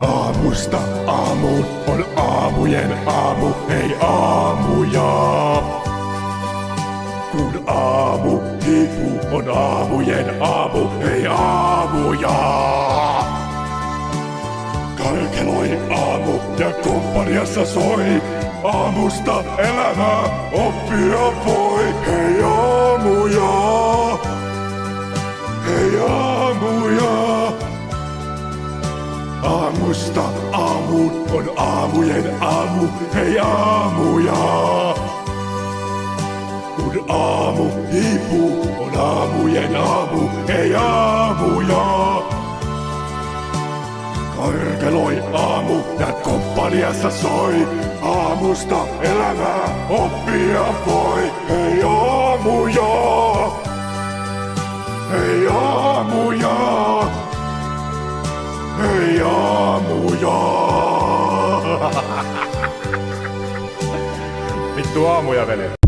Aamusta aamuun on aamujen aamu, ei aamuja. Kun aamu hiipuu, on aamujen aamu, ei aamuja. Karkeloi aamu ja komppaniassa soi. Aamusta elämää oppia voi. Hei aamuja, hei aamuja. Aamusta aamuun on aamujen aamu, hei aamuja. Kun aamu hiipuu, on aamujen aamu, hei aamuja. Karkeloi aamu ja komppaniassa soi. Aamusta elämää oppia voi, hei aamuja. Hei aamuja. Hei aamuja! Vittu aamuja, veli.